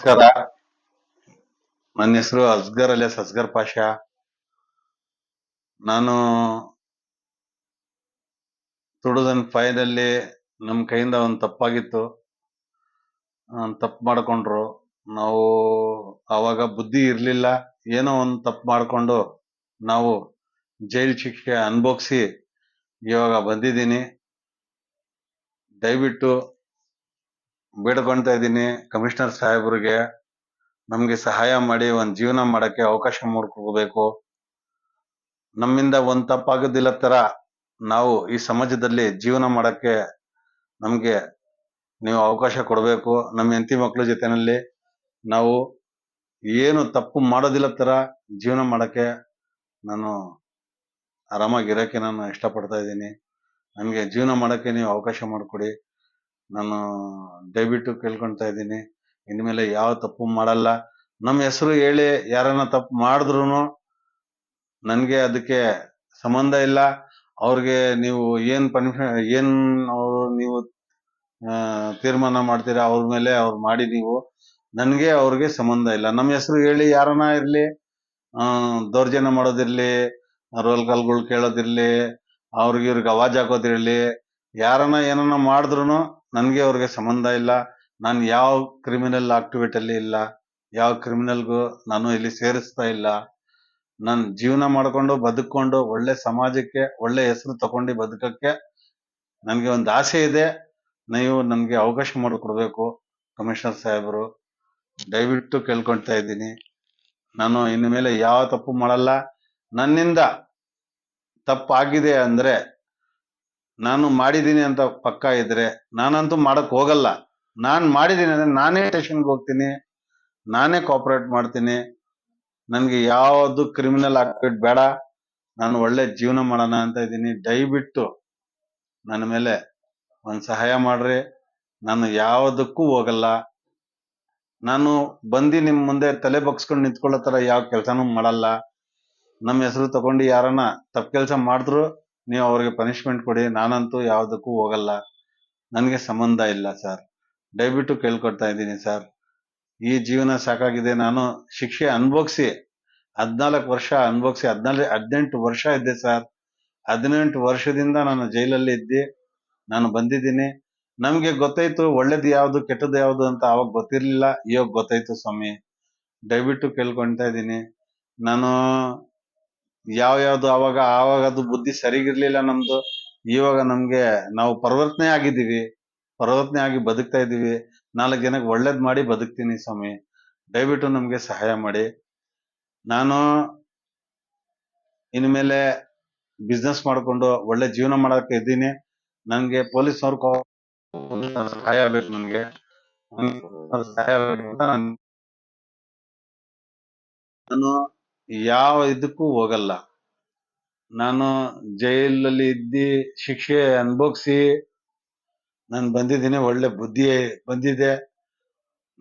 ನಮಸ್ಕಾರ. ನನ್ನ ಹೆಸರು ಅಸ್ಗರ್ ಅಲಿಯಾಸ್ ಅಸ್ಗರ್ ಪಾಷಾ. ನಾನು 2005 ನಲ್ಲಿ ನಮ್ಮ ಕೈಯಿಂದ ಒಂದು ತಪ್ಪಾಗಿತ್ತು. ತಪ್ಪು ಮಾಡ್ಕೊಂಡ್ರು. ನಾವು ಆವಾಗ ಬುದ್ಧಿ ಇರಲಿಲ್ಲ. ಏನೋ ಒಂದು ತಪ್ಪು ಮಾಡ್ಕೊಂಡು ನಾವು ಜೈಲ್ ಶಿಕ್ಷೆ ಅನುಭವಿಸಿ ಇವಾಗ ಬಂದಿದ್ದೀನಿ. ದಯವಿಟ್ಟು ಬೇಡ್ಕೊಳ್ತಾ ಇದ್ದೀನಿ ಕಮಿಷನರ್ ಸಾಹೇಬ್ರಿಗೆ, ನಮ್ಗೆ ಸಹಾಯ ಮಾಡಿ ಒಂದು ಜೀವನ ಮಾಡಕ್ಕೆ ಅವಕಾಶ ಮಾಡಿಕೊಡ್ಬೇಕು. ನಮ್ಮಿಂದ ಒಂದು ತಪ್ಪಾಗೋದಿಲ್ಲ ತರ ನಾವು ಈ ಸಮಾಜದಲ್ಲಿ ಜೀವನ ಮಾಡಕ್ಕೆ ನಮ್ಗೆ ನೀವು ಅವಕಾಶ ಕೊಡಬೇಕು. ನಮ್ಮ ಹೆಂಡತಿ ಮಕ್ಕಳ ಜೊತೆನಲ್ಲಿ ನಾವು ಏನು ತಪ್ಪು ಮಾಡೋದಿಲ್ಲ ತರ ಜೀವನ ಮಾಡಕ್ಕೆ ನಾನು ಆರಾಮಾಗಿರಕ್ಕೆ ನಾನು ಇಷ್ಟಪಡ್ತಾ ಇದ್ದೀನಿ. ನನಗೆ ಜೀವನ ಮಾಡಕ್ಕೆ ನೀವು ಅವಕಾಶ ಮಾಡಿಕೊಡಿ. ನಾನು ದಯವಿಟ್ಟು ಕೇಳ್ಕೊಳ್ತಾ ಇದ್ದೀನಿ. ಇನ್ಮೇಲೆ ಯಾವ ತಪ್ಪು ಮಾಡಲ್ಲ. ನಮ್ಮ ಹೆಸರು ಹೇಳಿ ಯಾರನ್ನ ತಪ್ಪು ಮಾಡಿದ್ರು ನನ್ಗೆ ಅದಕ್ಕೆ ಸಂಬಂಧ ಇಲ್ಲ. ಅವ್ರಿಗೆ ನೀವು ಏನ್ ನೀವು ತೀರ್ಮಾನ ಮಾಡ್ತೀರಾ ಅವ್ರ ಮೇಲೆ ಅವ್ರು ಮಾಡಿ. ನೀವು ನನ್ಗೆ ಅವ್ರಿಗೆ ಸಂಬಂಧ ಇಲ್ಲ. ನಮ್ಮ ಹೆಸರು ಹೇಳಿ ಯಾರನ್ನ ಇರ್ಲಿ ದೌರ್ಜನ್ಯ ಮಾಡೋದಿರ್ಲಿ, ರೋಲ್ ಕಾಲ್ಗಳು ಕೇಳೋದಿರ್ಲಿ, ಇವ್ರಿಗೆ ಅವಾಜ್ ಹಾಕೋದಿರ್ಲಿ, ಯಾರನ್ನ ಏನನ್ನ ಮಾಡಿದ್ರು ನನ್ಗೆ ಅವ್ರಿಗೆ ಸಂಬಂಧ ಇಲ್ಲ. ನಾನು ಯಾವ ಕ್ರಿಮಿನಲ್ ಆಕ್ಟಿವಿಟಿ ಅಲ್ಲಿ ಇಲ್ಲ, ಯಾವ ಕ್ರಿಮಿನಲ್ಗೂ ನಾನು ಇಲ್ಲಿ ಸೇರಿಸ್ತಾ ಇಲ್ಲ. ನಾನು ಜೀವನ ಮಾಡ್ಕೊಂಡು ಬದುಕೊಂಡು ಒಳ್ಳೆ ಸಮಾಜಕ್ಕೆ ಒಳ್ಳೆ ಹೆಸರು ತಗೊಂಡು ಬದುಕಕ್ಕೆ ನನ್ಗೆ ಒಂದು ಆಸೆ ಇದೆ. ನೀವು ನನ್ಗೆ ಅವಕಾಶ ಮಾಡಿಕೊಡ್ಬೇಕು ಕಮಿಷನರ್ ಸಾಹೇಬರು. ದಯವಿಟ್ಟು ಕೇಳ್ಕೊಳ್ತಾ ಇದ್ದೀನಿ. ನಾನು ಇನ್ನು ಮೇಲೆ ಯಾವ ತಪ್ಪು ಮಾಡಲ್ಲ. ನನ್ನಿಂದ ತಪ್ಪಾಗಿದೆ ಅಂದ್ರೆ ನಾನು ಮಾಡಿದ್ದೀನಿ ಅಂತ ಪಕ್ಕ ಇದ್ರೆ ನಾನಂತೂ ಮಾಡಕ್ ಹೋಗಲ್ಲ. ನಾನ್ ಮಾಡಿದ್ದೀನಿ ಅಂದ್ರೆ ನಾನೇ ಸ್ಟೇಷನ್ಗೆ ಹೋಗ್ತೀನಿ, ನಾನೇ ಕೋಆಪರೇಟ್ ಮಾಡ್ತೀನಿ. ನನ್ಗೆ ಯಾವ್ದು ಕ್ರಿಮಿನಲ್ ಆಕ್ಟಿವಿಟಿ ಬೇಡ. ನಾನು ಒಳ್ಳೆ ಜೀವನ ಮಾಡೋಣ ಅಂತ ಇದ್ದೀನಿ. ದಯವಿಟ್ಟು ನನ್ನ ಮೇಲೆ ಒಂದ್ ಸಹಾಯ ಮಾಡ್ರಿ. ನಾನು ಯಾವುದಕ್ಕೂ ಹೋಗಲ್ಲ. ನಾನು ಬಂದು ನಿಮ್ ಮುಂದೆ ತಲೆ ಬಗ್ಸ್ಕೊಂಡು ನಿಂತ್ಕೊಳ್ಳೋ ತರ ಯಾವ ಕೆಲಸನೂ ಮಾಡಲ್ಲ. ನಮ್ಮ ಹೆಸರು ತಗೊಂಡು ಯಾರನ್ನ ತಪ್ಪು ಕೆಲಸ ಮಾಡಿದ್ರು ನೀವು ಅವ್ರಿಗೆ ಪನಿಷ್ಮೆಂಟ್ ಕೊಡಿ. ನಾನಂತೂ ಯಾವುದಕ್ಕೂ ಹೋಗಲ್ಲ. ನನ್ಗೆ ಸಂಬಂಧ ಇಲ್ಲ ಸರ್. ದಯವಿಟ್ಟು ಕೇಳ್ಕೊಡ್ತಾ ಇದ್ದೀನಿ ಸರ್. ಈ ಜೀವನ ಸಾಕಾಗಿದೆ. ನಾನು ಶಿಕ್ಷೆ ಅನುಭವಿಸಿ 14 ವರ್ಷ ಅನುಭವಿಸಿ 18 ವರ್ಷ ಇದ್ದೆ ಸರ್. 18 ವರ್ಷದಿಂದ ನಾನು ಜೈಲಲ್ಲಿ ಇದ್ದಿ ನಾನು ಬಂದಿದ್ದೀನಿ. ನಮ್ಗೆ ಗೊತ್ತಾಯ್ತು ಒಳ್ಳೇದು ಯಾವ್ದು ಕೆಟ್ಟದ್ದು ಯಾವ್ದು ಅಂತ. ಅವಾಗ ಗೊತ್ತಿರ್ಲಿಲ್ಲ, ಇವಾಗ ಗೊತ್ತಾಯ್ತು ಸ್ವಾಮಿ. ದಯವಿಟ್ಟು ಕೇಳ್ಕೊಳ್ತಾ ಇದ್ದೀನಿ. ನಾನು ಯಾವ್ದು ಆವಾಗ ಅದು ಬುದ್ಧಿ ಸರಿಗಿರ್ಲಿಲ್ಲ ನಮ್ದು. ಇವಾಗ ನಮ್ಗೆ ನಾವು ಪರಿವರ್ತನೆ ಆಗಿದ್ದೀವಿ, ಪರಿವರ್ತನೆ ಆಗಿ ಬದುಕ್ತಾ ಇದೀವಿ. 4 ಜನಕ್ಕೆ ಒಳ್ಳೇದ್ ಮಾಡಿ ಬದುಕ್ತೀನಿ ಸ್ವಾಮಿ. ದಯವಿಟ್ಟು ನಮ್ಗೆ ಸಹಾಯ ಮಾಡಿ. ನಾನು ಇನ್ಮೇಲೆ ಬಿಸ್ನೆಸ್ ಮಾಡ್ಕೊಂಡು ಒಳ್ಳೆ ಜೀವನ ಮಾಡಕ್ಕೆ ಇದ್ದೀನಿ. ನನ್ಗೆ ಪೊಲೀಸ್ನವ್ರು ಸಹಾಯ ಬೇಕು. ನನ್ಗೆ ಸಹಾಯ ಬೇಕು ಅಂತ ನಾನು ಯಾವ ಇದಕ್ಕೂ ಹೋಗಲ್ಲ. ನಾನು ಜೈಲಲ್ಲಿ ಇದ್ದಿ ಶಿಕ್ಷೆ ಅನುಭವಿಸಿ ನಾನು ಬಂದಿದ್ದೀನಿ. ಒಳ್ಳೆ ಬುದ್ಧಿ ಬಂದಿದೆ.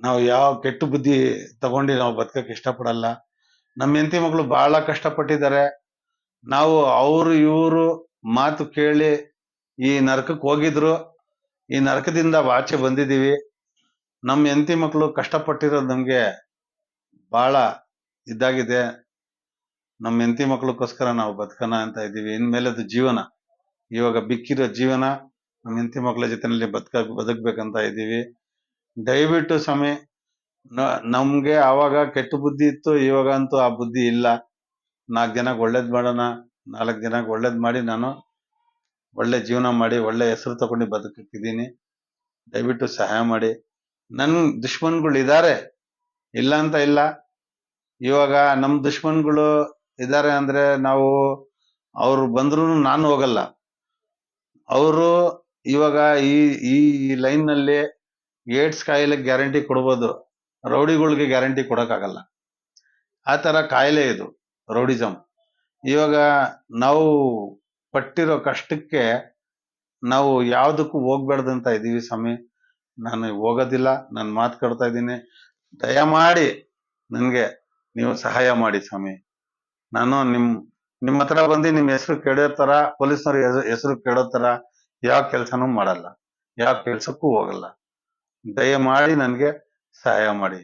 ನಾವು ಯಾವ ಕೆಟ್ಟ ಬುದ್ಧಿ ತಗೊಂಡು ನಾವು ಬದುಕಕ್ಕೆ ಇಷ್ಟಪಡಲ್ಲ. ನಮ್ಮ ಹೆಂಡತಿ ಮಕ್ಕಳು ಬಹಳ ಕಷ್ಟಪಟ್ಟಿದ್ದಾರೆ. ನಾವು ಇವರು ಮಾತು ಕೇಳಿ ಈ ನರಕಕ್ಕೆ ಹೋಗಿದ್ರು. ಈ ನರಕದಿಂದ ಆಚೆ ಬಂದಿದ್ದೀವಿ. ನಮ್ಮ ಹೆಂಡತಿ ಮಕ್ಕಳು ಕಷ್ಟಪಟ್ಟಿರೋದು ನಮ್ಗೆ ಬಹಳ ಇದಾಗಿದೆ. ನಮ್ಮ ಹೆಂಡತಿ ಮಕ್ಕಳಕ್ಕೋಸ್ಕರ ನಾವು ಬದುಕೋಣ ಅಂತ ಇದ್ದೀವಿ. ಇನ್ಮೇಲದು ಜೀವನ ಇವಾಗ ಬಿಕ್ಕಿರೋ ಜೀವನ ನಮ್ಮ ಹೆಂಡತಿ ಮಕ್ಕಳ ಜೊತೆನಲ್ಲಿ ಬದುಕ್ಬೇಕಂತ ಇದ್ದೀವಿ. ದಯವಿಟ್ಟು ಸ್ವಾಮಿ, ನಮ್ಗೆ ಆವಾಗ ಕೆಟ್ಟ ಬುದ್ಧಿ ಇತ್ತು, ಇವಾಗ ಅಂತೂ ಆ ಬುದ್ಧಿ ಇಲ್ಲ. 4 ಜನಕ್ಕೆ ಒಳ್ಳೇದ್ ಮಾಡೋಣ, 4 ಜನಕ್ಕೆ ಒಳ್ಳೇದ್ ಮಾಡಿ ನಾನು ಒಳ್ಳೆ ಜೀವನ ಮಾಡಿ ಒಳ್ಳೆ ಹೆಸರು ತಗೊಂಡು ಬದುಕಿದ್ದೀನಿ. ದಯವಿಟ್ಟು ಸಹಾಯ ಮಾಡಿ. ನನ್ ದುಶ್ಮನ್ಗಳು ಇದಾರೆ, ಇಲ್ಲ ಅಂತ ಇಲ್ಲ. ಇವಾಗ ನಮ್ ದುಶ್ಮನ್ಗಳು ಇದಾರೆ ಅಂದ್ರೆ ನಾವು ಅವ್ರು ಬಂದ್ರು ನಾನು ಹೋಗಲ್ಲ. ಅವರು ಇವಾಗ ಈ ಈ ಲೈನ್ ನಲ್ಲಿ ಏಡ್ಸ್ ಕಾಯಿಲೆ ಗ್ಯಾರಂಟಿ ಕೊಡ್ಬೋದು, ರೌಡಿಗಳಿಗೆ ಗ್ಯಾರಂಟಿ ಕೊಡಕ್ಕಾಗಲ್ಲ. ಆ ತರ ಕಾಯಿಲೆ ಇದು ರೌಡಿಸಂ. ಇವಾಗ ನಾವು ಪಟ್ಟಿರೋ ಕಷ್ಟಕ್ಕೆ ನಾವು ಯಾವ್ದಕ್ಕೂ ಹೋಗ್ಬೇಡ್ದಂತ ಇದೀವಿ ಸ್ವಾಮಿ. ನಾನು ಹೋಗೋದಿಲ್ಲ. ನಾನು ಮಾತು ಕೊಡ್ತಾ ಇದ್ದೀನಿ. ದಯಮಾಡಿ ನನ್ಗೆ ನೀವು ಸಹಾಯ ಮಾಡಿ ಸ್ವಾಮಿ. ನಾನು ನಿಮ್ಮ ಹತ್ರ ಬಂದು ನಿಮ್ ಹೆಸರು ಕೆಡೋ ತರ, ಪೊಲೀಸ್ನವ್ರ ಹೆಸರು ಕೆಡೋ ತರ ಯಾವ ಕೆಲ್ಸನೂ ಮಾಡಲ್ಲ, ಯಾವ ಕೆಲ್ಸಕ್ಕೂ ಹೋಗಲ್ಲ. ದಯಮಾಡಿ ನನ್ಗೆ ಸಹಾಯ ಮಾಡಿ.